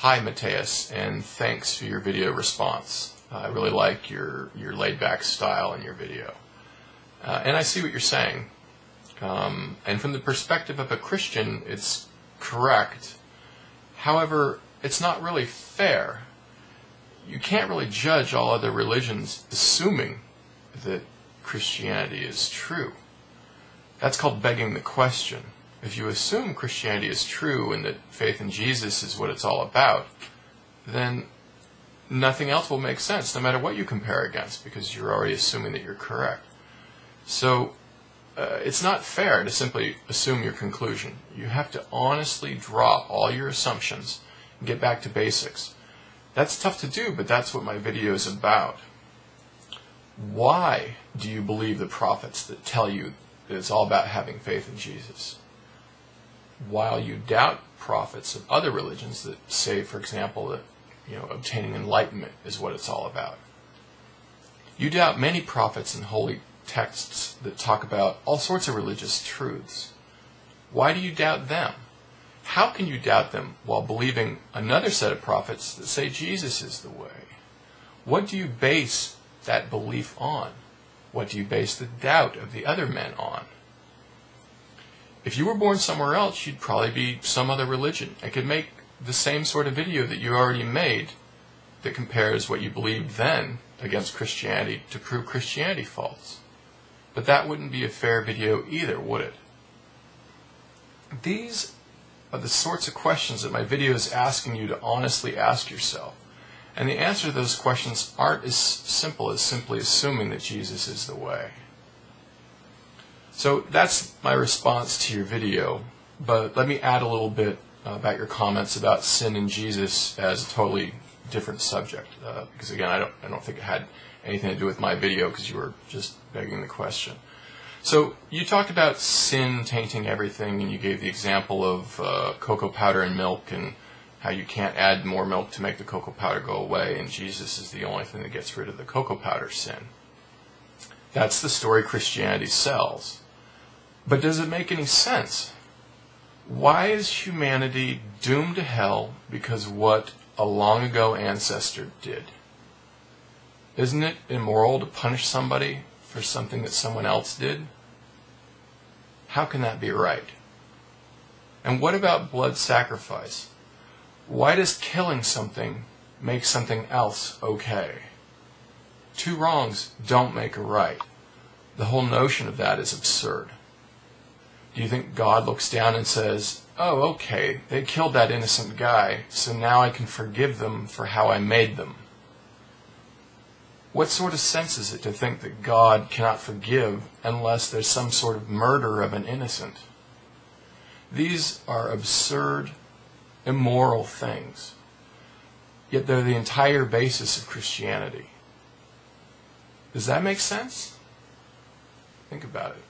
Hi Mateus, and thanks for your video response. I really like your laid-back style in your video. And I see what you're saying. And from the perspective of a Christian, it's correct. However, it's not really fair. You can't really judge all other religions assuming that Christianity is true. That's called begging the question. If you assume Christianity is true and that faith in Jesus is what it's all about, then nothing else will make sense, no matter what you compare against, because you're already assuming that you're correct. So it's not fair to simply assume your conclusion. You have to honestly drop all your assumptions and get back to basics. That's tough to do, but that's what my video is about. Why do you believe the prophets that tell you that it's all about having faith in Jesus, while you doubt prophets of other religions that say, for example, that obtaining enlightenment is what it's all about? You doubt many prophets and holy texts that talk about all sorts of religious truths. Why do you doubt them? How can you doubt them while believing another set of prophets that say Jesus is the way? What do you base that belief on? What do you base the doubt of the other men on? If you were born somewhere else, you'd probably be some other religion. I could make the same sort of video that you already made that compares what you believed then against Christianity to prove Christianity false. But that wouldn't be a fair video either, would it? These are the sorts of questions that my video is asking you to honestly ask yourself. And the answer to those questions aren't as simple as simply assuming that Jesus is the way. So that's my response to your video. But let me add a little bit about your comments about sin and Jesus as a totally different subject. Because again, I don't think it had anything to do with my video, because you were just begging the question. So you talked about sin tainting everything, and you gave the example of cocoa powder and milk, and how you can't add more milk to make the cocoa powder go away, and Jesus is the only thing that gets rid of the cocoa powder sin. That's the story Christianity sells. But does it make any sense? Why is humanity doomed to hell because of what a long ago ancestor did? Isn't it immoral to punish somebody for something that someone else did? How can that be right? And what about blood sacrifice? Why does killing something make something else okay? Two wrongs don't make a right. The whole notion of that is absurd. Do you think God looks down and says, "Oh, okay, they killed that innocent guy, so now I can forgive them for how I made them"? What sort of sense is it to think that God cannot forgive unless there's some sort of murder of an innocent? These are absurd, immoral things. Yet they're the entire basis of Christianity. Does that make sense? Think about it.